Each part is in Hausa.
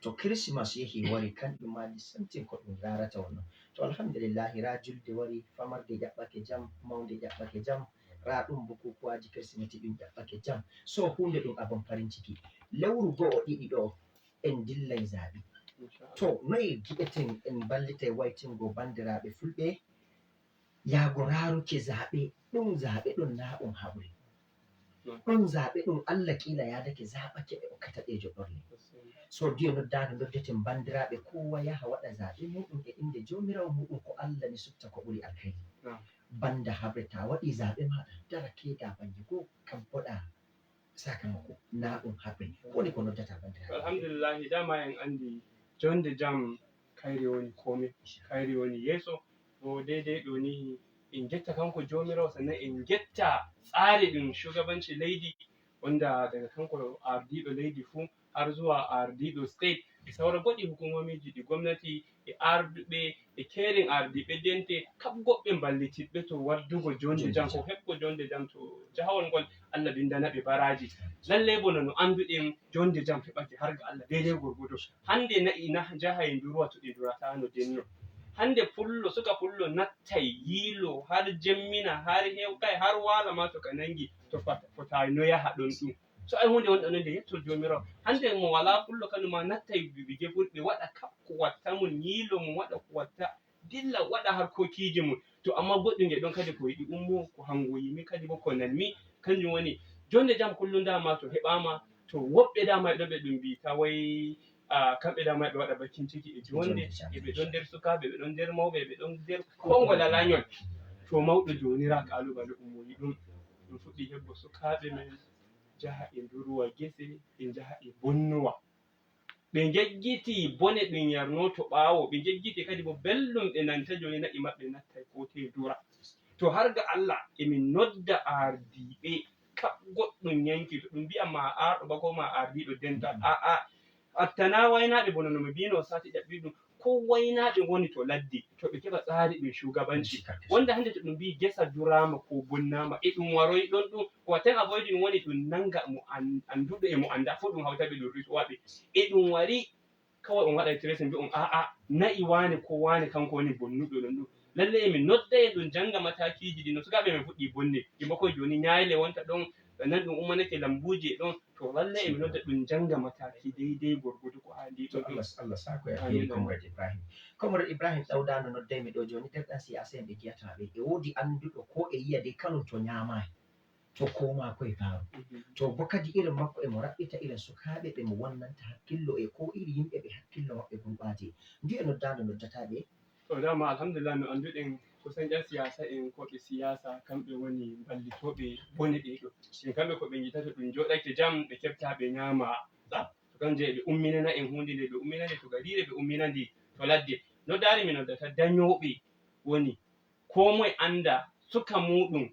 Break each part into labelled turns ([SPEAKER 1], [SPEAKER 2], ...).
[SPEAKER 1] to Christmas yehi wari kanjum ma something ko ɗum larata wonno. To alhamdulillah ra julde wari famarde ƴaɓɓake jam, maunde ƴaɓɓake jam, ra ɗum bukukuwaji Kirsimeti ɗum ƴaɓɓake jam. So hunde ɗum abin farin ciki. Lewru go'o ɗiɗi ɗo en dillay zaɓe. To noye giɓeten en ballitay waytingo bandiraɓe fulɓe yaago raruki zaɓe. Ɗum zaɓe ɗum na ɗum haɓre. Ɗum zaɓe ɗum Allah kila yadake zaɓake ɓe hokkata ɗe joɗorle. So diyo noddade noddeten bandiraɓe kowa yaha waɗa zaɓe muɗum e inde jomirawo muɗum ko Allah ni sufta ko ɓuri alkhairi. Banda haɓre ta waɗi zaɓe maɗa dara keeda banje go kam boɗa sakamako na ɗum haɓre. Woni ko noddata bandiraɓe.
[SPEAKER 2] Alhamdulillah dama en andi jonde jam kayri woni komai, kayri woni yeso. Bo daidai ɗo ni in getta kanko jomirawo sannan in getta tsari ɗum shugabanci leydi wanda daga kanko ardiɗo leydi fu har zuwa ardiɗo state e saura goɗɗi hukumomiji ɗi gwamnati e arduɓe e kerin ardiɓe dente kab goɓɓe ballitiɓɓe to waddugo jonde jam ko heɓgo jonde jam to jahawol ngol Allah bindana ɓe baraji. Lallai bo no anduɗen jonde jam heɓake har ga Allah daidai gurgudo. Hande na'i na jahay nduruwa to ɗi durata no denno. Hande pullo suka pullo nattay yilo har jemmina har hewkay har wala ma to ka nangi to fotayi no yaha ɗon ɗum. So ai hunde wonɗo nde yetto jomirawo. Hande mo wala pullo kanuma nattay bibige fulɓe waɗa kap ko watta mun yilo mun waɗa ko watta dilla waɗa harkokiji mun. To amma goɗɗum nge ɗon kadi ko yiɗi ummo ko hango yimi kadi bo ko nanmi kanjum woni jonde jam kullum dama to heɓama to woɓɓe dama ɗo ɓe ɗum mbita wai kamɓe dama ɓe waɗa bakin ciki e jonde ɓe ɗon nder sukaɓe ɓe ɗon nder mawɓe ɓe ɗon nder kongol alanyol. To mawɗo jonira kalubale ummoyi ɗum fuɗɗi heɓgo sukaɓe men jaha e nduruwa gese ɓe jaha e bonnuwa ɓe jeggiti bone ɗum yarnoto ɓawo ɓe jeggiti kadi bo belɗum ɓe nanta joni na'i maɓɓe nattay ko te dura. To har ga Allah emin nodda ardiɓe kab goɗɗum yanki to ɗum mbi'ama arɗo ba ko ma ardiɗo dental attana waynaɓe bono no mi mbino sati ɗaɓɓi ɗum ko waynaɓe woni to ladde to ɓe keɓa tsari ɗum shugabanci wonda hande to ɗum mbi gesa durama ko bonnama e ɗum waroy ɗon ɗum ko watten avoidin woni ɗum nanga mo anduɗo e mo anda fu ɗum hawtaɓe ɗum risuwaɓe e ɗum wari kawai on waɗa tracing mbi on na'i wane ko wane kanko woni bonnuɗo ɗon ɗum. Lallai emin nodda e ɗum janga matakiji ɗi no sukaɓe men fuɗɗi bonne himɓe koye joni nyayle wonta ɗon nan ɗum ummanake lambuji ɗon to lallai emin nodda ɗum janga mataki daidai gurgudu ko handi
[SPEAKER 1] to Allah sako ya heri Comrade Ibrahim. Comrade Ibrahim ɗawdano noddaymi ɗo joni derɗan siyasa en ɓe giyataɓe e wodi anduɗo ko e yiya de kanu to nyamai to koma koye faru to bo kadi irin makko emo raɓɓita irin sukaɓe ɓe mo wonnanta hakkillo e ko iri yimɓe ɓe hakkillo maɓɓe gurɓaje ndiye noddano noddataɓe.
[SPEAKER 2] To dama alhamdulillah no anduɗen kusan ƴan siyasa en koɓe siyasa kamɓe woni ballitoɓe bone ɗe ɗo en kamɓe ko ɓe jitata ɗum joɗake jam ɓe kefta ɓe nyama ɗam to kanje ɓe umminana en hunde nde ɓe umminande to garire ɓe umminandi to ladde no dari mi noddata dañoɓe woni ko moye anda suka muɗum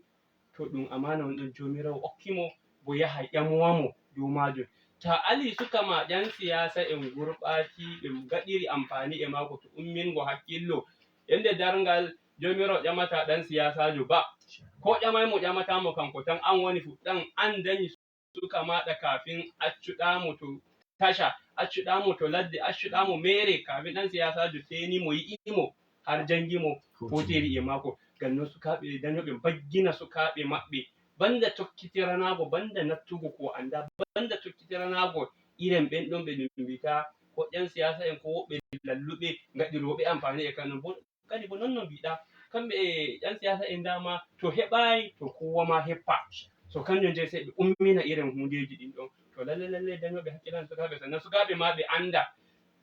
[SPEAKER 2] to ɗum amana on ɗon jomirawo okkimo bo yaha ƴamwamo dow majum. Ta ali suka ma ƴan siyasa en gurɓati ɓe gaɗiri amfani e mako to ummingo hakkillo yande darngal jomirawo ƴamata ɗan siyasajo ba ko ƴamai mo ƴamatamo kanko tan an woni fuɗɗan an dañi suka maɗa kafin accuɗamo to tasha accuɗamo to ladde accuɗamo mere kafin ɗan siyasajo senimo yi'imo har jangimo fotiri e mako ngam no sukaɓe dañoɓe baggina sukaɓe maɓɓe banda tokkitiranago banda nattugo ko anda banda tokkitiranago iren ɓen ɗon ɓe ɗum mbita ko ƴan siyasa en ko woɓɓe lalluɓe gaɗiroɓe amfani e kanum bo kadi bo non no mbiɗa kamɓe ƴan siyasa en dama to heɓai to kowa ma heppa so kanjum je sai ɓe ummina irin hundeji ɗin ɗon to lalle dañoɓe hakkilan sukaɓe sannan sukaɓe ma ɓe anda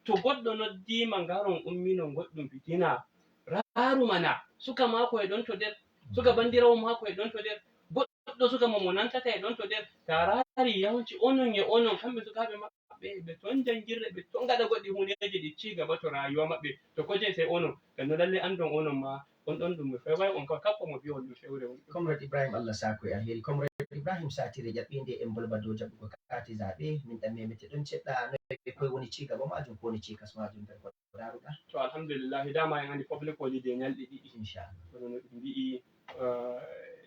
[SPEAKER 2] to goɗɗo noddima ngaron ummino goɗɗum fitina raru mana suka mako e ɗon to nder suka bandirawo mako e ɗon to nder goɗɗo suka mo nantata e ɗon to nder ta rari yawanci onon e onon kamɓe sukaɓe maɓɓe ɓe ton jangirde ɓe ton gaɗa goɗɗi hundeji ɗi ci gaba to rayuwa maɓɓe to koje sai onon ngam lalle andon onon ma on ɗon ɗum fewai on kappo mo biwol ɗum fewre on.
[SPEAKER 1] Comrade Ibrahim Allah sako ya heri. Comrade Ibrahim satire ƴaɓɓinde en bolba dow jaɓugo kati zaɓe min ɗan memete ɗon ceɗɗa no koye woni cigaba majum ko woni cikas majum nder ko daruɗa.
[SPEAKER 2] To alhamdulillah dama en andi public holiday ñalɗi ɗiɗi
[SPEAKER 1] inchallah
[SPEAKER 2] kono no ɗum mbi'i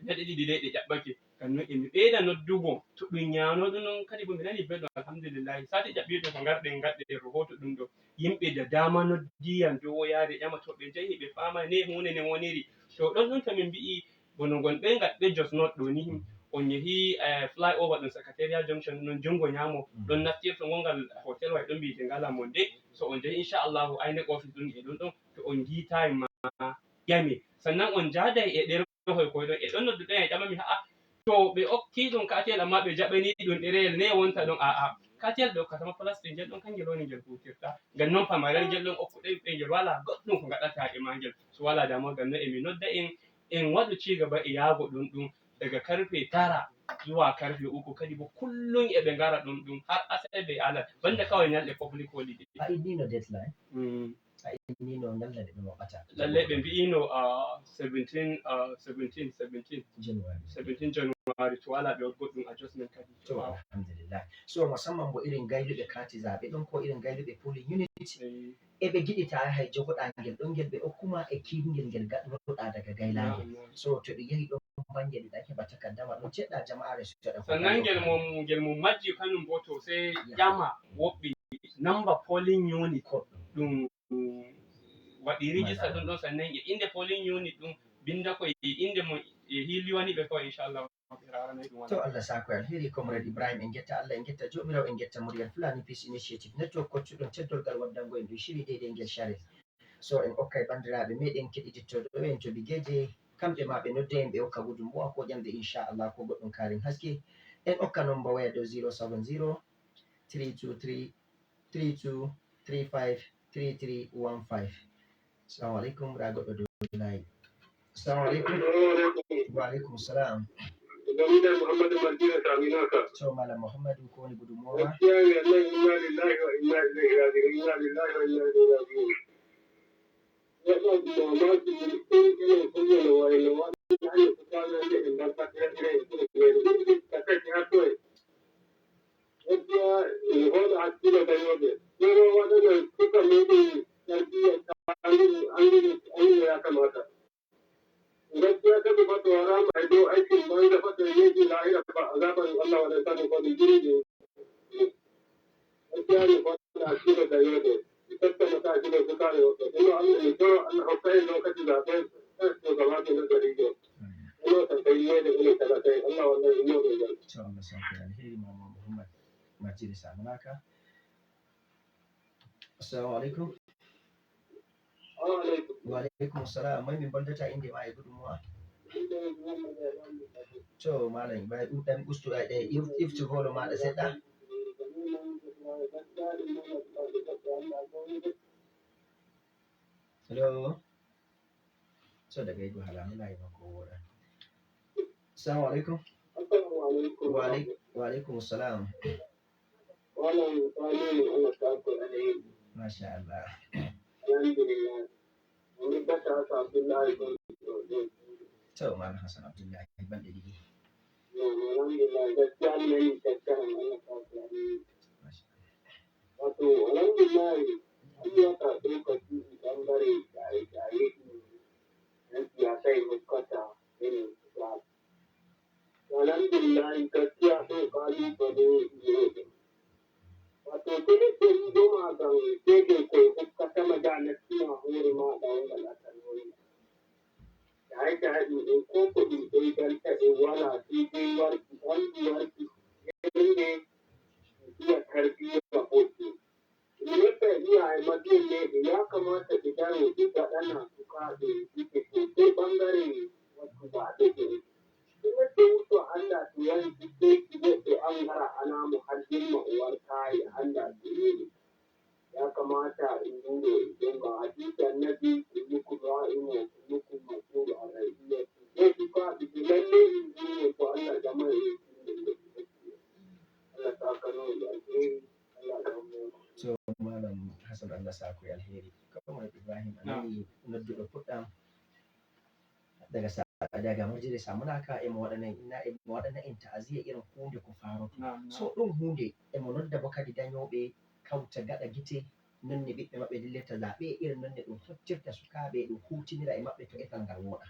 [SPEAKER 2] ñalɗi ɗiɗi dai ɗe ƴaɓɓake kanno emi ɓeyda noddugo to ɗum nyanoɗo non kadi bo mi nani belɗum alhamdulillahi sati ƴaɓɓiɗo ko ngarɗen gaɗɗe rahoto ɗum ɗo yimɓe da dama noddiyam dow yare ƴama to ɓe jahi ɓe fama ne hunde nde woniri to ɗon ɗon to min mbi'i bono gonɓe gaɗɓe Jos North ɗo ni on yehi fly over ɗum secretariat junction non jungo nyamo ɗon naftirto gongal hotel way ɗon mbiyete ngala monde so on jahi inchallahu INEC office ɗum e ɗon ɗon to on jiitayi ma ƴame sannan on jadai e ɗerehol koyɗon e ɗon nodduɗen e ƴamami ha'a to ɓe okki ɗum katel amma ɓe jaɓani ɗum ɗereyel ne wonta ɗon a'a katel ɓe hokkatama plastic ngel ɗon kangel woni ngel hutirta ngam non pamarel ngel ɗon okkuɗen ɓe ngel wala goɗɗum ko gaɗata e magel so wala damuwa ngam non emi nodda en waɗu cigaba e yaago ɗum ɗum daga karfe 9 zuwa karfe 3 kadi bo kullum eɓe ngara ɗum ɗum har asaɓe alat banda kawai nyalɗe public holiday
[SPEAKER 1] a iddino deadline a iddino nyalde ɓe maɓɓata
[SPEAKER 2] lallai ɓe mbi'ino 17 January to wala ɓe goɗɗum adjustment kadi
[SPEAKER 1] to alhamdulillah so musamman bo irin gayluɓe kati zaɓe ɗon ko irin gayluɓe polling unit eɓe giɗita hay jogoɗangel ɗon ngel ɓe okkuma e kingel ngel gaɗnoɗa daga gaylangel so to ɓe yahi ɗon bangel ɗiɗa heɓa takaddama ɗon ceɗɗa jama'are sutoɗa
[SPEAKER 2] sannan ngel mum majji kanum bo to sai ƴama woɓɓe number polling unit ɗum waɗi rijista ɗum ɗon sannan e inde polling unit ɗum binda ko e inde mo e hili wani ɓe kawai inchallah
[SPEAKER 1] to Allah sako alheri comrade Ibrahim en getta Allah en getta jomirawo en getta muryal Fulani Peace Initiative network koccuɗon teddolgal waddango en ɗum shiri deydey ngel share so en okkay bandiraɓe meɗen keɗitittoɗo en to bigeje kamɓe ma ɓe nodde en ɓe okka gudunmuwa ko ƴamde inchallah ko goɗɗum karin haske en okka number waya dow 070 323 32 35 3315 assalamu alaikum ra goɗɗo dow layi assalamu alaikum wa alaikum salam
[SPEAKER 3] Gamida Muhammadu Madina Saminaka.
[SPEAKER 1] to malam Muhammadu ko woni gudunmuwa
[SPEAKER 3] Gaskiya ne Allah inna lillahi wa inna ilaihi raji'un inna lillahi wa inna ilaihi raji'un. Ya sa mamaki ne irin kullum wani na wani hanyar su kwanan da in ban fata ya kira ya kuma ne ta kai har kawai. Gaskiya in hoda haske da gani wajen. Yaro waɗanda suka nemi tarbiyyar ta an yi ya kamata. Gaskiya ta zuba tsoron mai do aikin ban da fata yake lahira ba a zaɓar Allah wa da sanin kwadin jiri ne. Gaskiya ne kwadin a cikin da yau da tattama ta cikin su kare wata. Kuma an da nito an haukai lokacin zaɓen su gaba da nazari ne. Ina ta kai ne da ina talatai Allah wannan yi yau da yau.
[SPEAKER 1] to Allah sako alheri mama Muhammad Majid Samunaka assalamu alaikum wa alaikum salam mai min bandata inde ma e gudunmuwa to malam bai dan ustu a ifti holo ma da sedda hello so daga ido halamu na yi mako wora assalamu alaikum wa alaikum salam
[SPEAKER 3] Wannan tsari ne Allah ta ku alheri.
[SPEAKER 1] masha Allah
[SPEAKER 3] Alhamdulillah. Wani kasa sa Abdullahi bin
[SPEAKER 1] to malam Hassan Abdullahi ban da digi
[SPEAKER 3] alhamdulillah gaskiya ne yin tattara Allah ta ku alheri.
[SPEAKER 1] masha Allah
[SPEAKER 3] Wato alhamdulillah an yi wata lokaci bangare tare na siyasai muskata irin su alhamdulillah gaskiya sun kalubale ne. Wato kuma ke yi doma ga kege ko kasa magana suna hore ma da wanda na sanori. Da aika haɗi in ko kuɗi ɗin don taɓe wala daidai warki irin ne iya tarbiyyar mahoki. Yadda iyaye mabiyan ne ya kamata idan duk waɗannan su kaɗe suke sosai ɓangare wasu ba da ke. Kuma da wuce Allah su yanzu sai ki yadda an gara ana muhallin ma'uwar kayi Allah su yi. Ya kamata in duba idan ba a cikin nabi in yi kuma in yi kuma masu a rayuwar su. Sai su faɗi su lalle in duba ko Allah da mai yi Allah ta kano da alheri Allah da mu.
[SPEAKER 1] to malam Hassan Allah sako alheri kamar Ibrahim anani nodduɗo fuɗɗam daga majalisa muna ka emo waɗannan en ta'aziyya irin hunde ko faroto so ɗum hunde emo nodda bo kadi dañoɓe kawta gaɗa gite nonne ɓiɓɓe maɓɓe dillirta zaɓe irin nonne ɗum hottirta sukaɓe ɗum hutinira e maɓɓe to etal ngal woɗa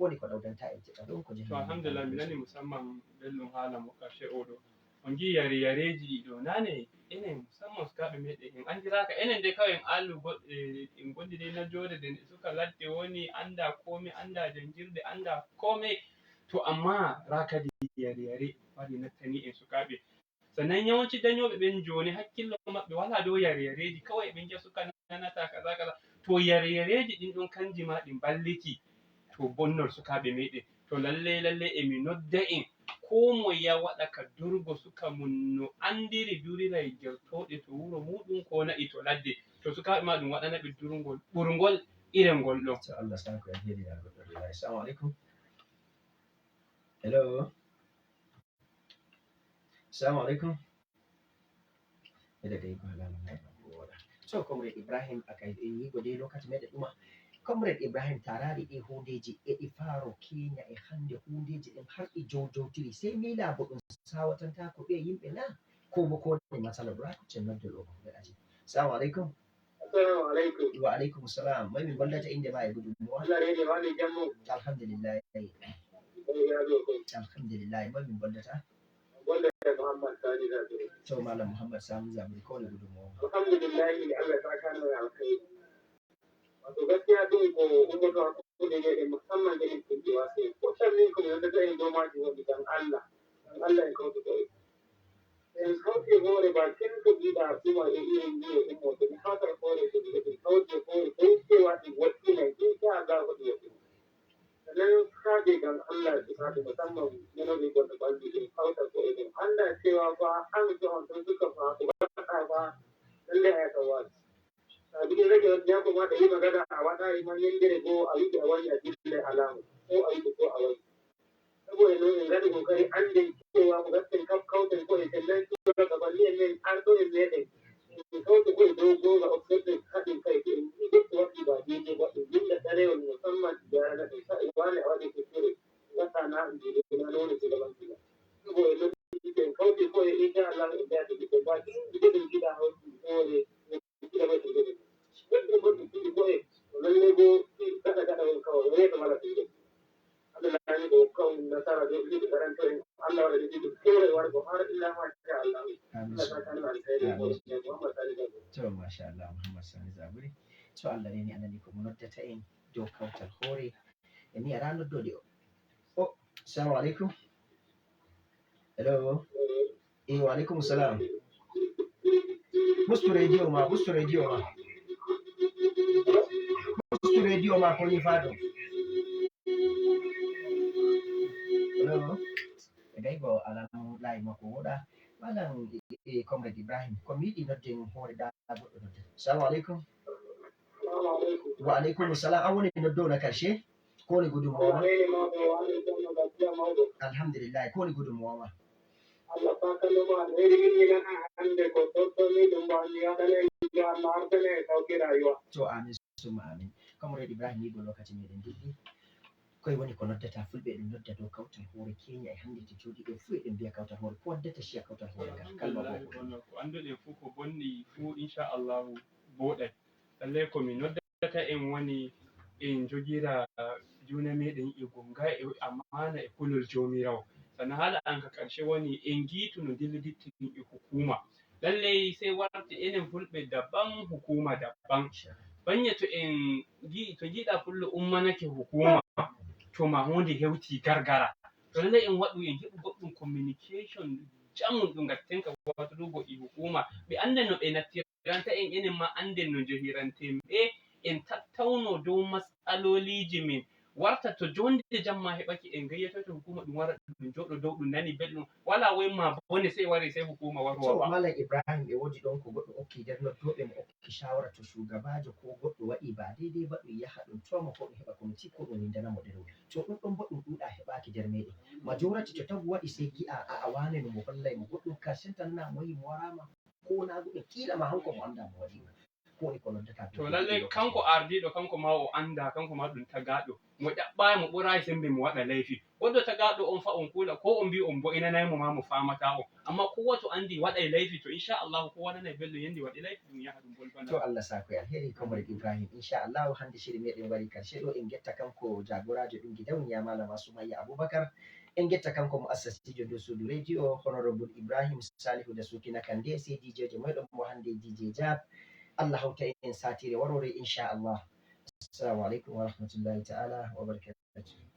[SPEAKER 1] woni ko ɗawdanta en tiɗa ɗum ko
[SPEAKER 2] to
[SPEAKER 1] jehi
[SPEAKER 2] alhamdulillah mi nani musamman belɗum haala mo karshe oɗo on gi yareji ɗo nane enen musamman sukaɓe meɗen en andiraka enen dai kawai en alu goɗɗe en gondi dai na jode de suka ladde woni anda komai anda jangirde anda komai to amma rakadi yare wari nattani en sukaɓe sannan yawanci dañoɓe ɓen joni hakkillo maɓɓe wala dow yareji kawai ɓe giya suka nanata kaza kaza to yareji ɗin ɗon kanji ma ɗi balliti to bonnol sukaɓe meɗen to lalle emi nodda en ko moye ya waɗa ka durgo suka mum no andiri durirai gertoɗe to wuro muɗum ko na'i to ladde to sukaɓe ma ɗum waɗana ɓe durgol ɓurgol irin ngol ɗo.
[SPEAKER 1] to Allah sako en heedi ya goɗɗo riwaye. Assalamu alaikum. Hello. Assalamu alaikum. Ede dai ba la na ko wala. So comrade Ibrahim akai yi gode lokaci meɗen ɗuma. Comrade Ibrahim tarari e hundeji e ɗi faro Kenya e hande hundeji ɗin har ɗi jowjowtiri sai mila bo ɗum sawatanta ko ɓe yimɓe na ko bo ko ne masala ɗo ko cen nodde ɗo ko aji. Assalamu alaikum.
[SPEAKER 3] Assalamu alaikum.
[SPEAKER 1] Wa alaikum salam. Mai min gollata inde ma e gudunmuwa.
[SPEAKER 3] Allah ne wani jammu.
[SPEAKER 1] Alhamdulillah.
[SPEAKER 3] Ya zo ko.
[SPEAKER 1] Alhamdulillah. Mai min gollata.
[SPEAKER 3] Wanda da Muhammad Sani da zo.
[SPEAKER 1] To malam Muhammad Sani Zaburi ko ne gudunmuwa.
[SPEAKER 3] Alhamdulillah Allah ya saka mu alkhairi. Wato gaskiya din ko umma ko da ne musamman da in kunjiwa sai ko san ne kuma da zai zo ma ji wani dan Allah. Dan Allah ya kawo da en kauce hore bakin ko gida kuma da irin ne in mo da hatar hore da kauce hore ko cewa in wacce ne insha Allah ko da sannan kaje dan Allah su ka da musamman yana da wanda balli in kautar ko idan Allah cewa ba an so an suka fa ba lalle ya tawa bikin rage wani ya kuma da yi magana a wata iman yangere ko a yi da wani a cikin alamu ko a yi ko a wani saboda nan in gani kokari an da cewa mu gaskin kautin ko ita nan su ga gabanin ne an so in ne din in kautin ko dogo ga ofisar haɗin kai in yi duk wasu ba daidai ba in yin da tsare wani musamman da na ɗauka wani a wani kuskure wata na injiri na nuna shugaban gida saboda nan in kautin ko ya insha Allah in da ta gida ba in gidin gida hausu ko ne gida ba ta gida wanda ba su gidi ko lalle go kada kada kawai ne da mala gida Allah ya yi dokon nasara da yi da garantorin Allah wanda yake korewar ko har illa ma sha Allah. Allah ta kana alheri ko Muhammad Sani Zaburi.
[SPEAKER 1] To masha Allah Muhammad Sani Zaburi. To Allah ne anani ko munodda ta en do kautal hore. Emi ara noddo de. Oh, assalamu alaikum. Hello. Wa alaikum salam. Bustu radio ma. Bustu radio ma ko ni fado. Hello. Dai go alamu lai mako woda malam comrade Ibrahim ko mi di nodde hore da goɗɗo nodde. Assalamu alaikum. Wa alaikum salam. An wani noddo na karshe ko ni gudunmawa. Alhamdulillah ko ni gudunmawa.
[SPEAKER 3] Allah ta kallo ma alheri min nan hande ko to ni dum ba ni ya dane ya Allah har ne sauke rayuwa.
[SPEAKER 1] To amin summa amin. Comrade Ibrahim ni go lokacin ne den diddi. Koye woni ko noddata fulɓe ɗum nodda dow kawtal hoore Kenya e hande to jooɗi ɗo fuu eɗen mbiya kawtal hoore ko waddata ciya kawtal hoore ngal kalma
[SPEAKER 2] ko anduɗen fuu ko bonni fuu inchallahu boɗay lallay komi noddata en woni en jogira juna meɗen e gonga e amana e kulol jomirawo sannan haala an ka karshe woni en gitu no dillidittini e hukuma lallay sai warti enen fulɓe daban hukuma daban banya to en to jiiɗa fullo ummanake hukuma to ma hunde hewti gargara to lallai en waɗu en heɓu goɗɗum communication jammum ɗum gattenka watudugo e hukuma ɓe anden no ɓe nattiranta en enen ma anden no johiranten ɓe en tattauno dow matsaloliji min warta to jonde jamma heɓaki en gayyatoto hukuma ɗum wara ɗum joɗo dow ɗum nani belɗum wala wayma bone sai wari sai hukuma
[SPEAKER 1] to
[SPEAKER 2] warwa
[SPEAKER 1] malam Ibrahim ɓe woodi ɗon ko goɗɗo okki nder noddoɓe mo okki shawara to shugabajo ko goɗɗo waɗi ba daidai ba ɗum yaha ɗum toma ko ɗum heɓa committee ko ɗum windanamo ɗerewol to ɗum ɗon bo ɗum ɗuɗa heɓaki nder meɗen majority to tagu waɗi sai gi'a a wane no mo hollay mo goɗɗum karshen tan na mo yi mo warama ko na goɗɗum kila ma hanko mo anda mo waɗi ko e ko noddata
[SPEAKER 2] to lalle kanko ardiɗo kanko ma o anda kanko ma ɗum tagaɗo mo ƴaɓɓayi mo ɓuray sembe mo waɗa leyfi goɗɗo tagaɗo on fa on kula ko on mbi on bo'inanaymo ma mo famata o amma kowa to andi waɗay leyfi to inchallahu ko wananay belɗum yendi waɗi leyfi ɗum yaha ɗum bolbana
[SPEAKER 1] to Allah sako alheri Comrade Ibrahim inchallahu hande shiri meɗen wari karshe ɗo en getta kanko jagorajo ɗum gidauniya malama Sumayya Abubakar en getta kanko mo assasijo dow suudu radio honorable Ibrahim Salihu da Sukina Kande sai DJ moyɗon mo hande DJ Jab Allah hawta en satire warore inchallah assalamu alaikum wa rahmatullahi ta'ala wa barakatuh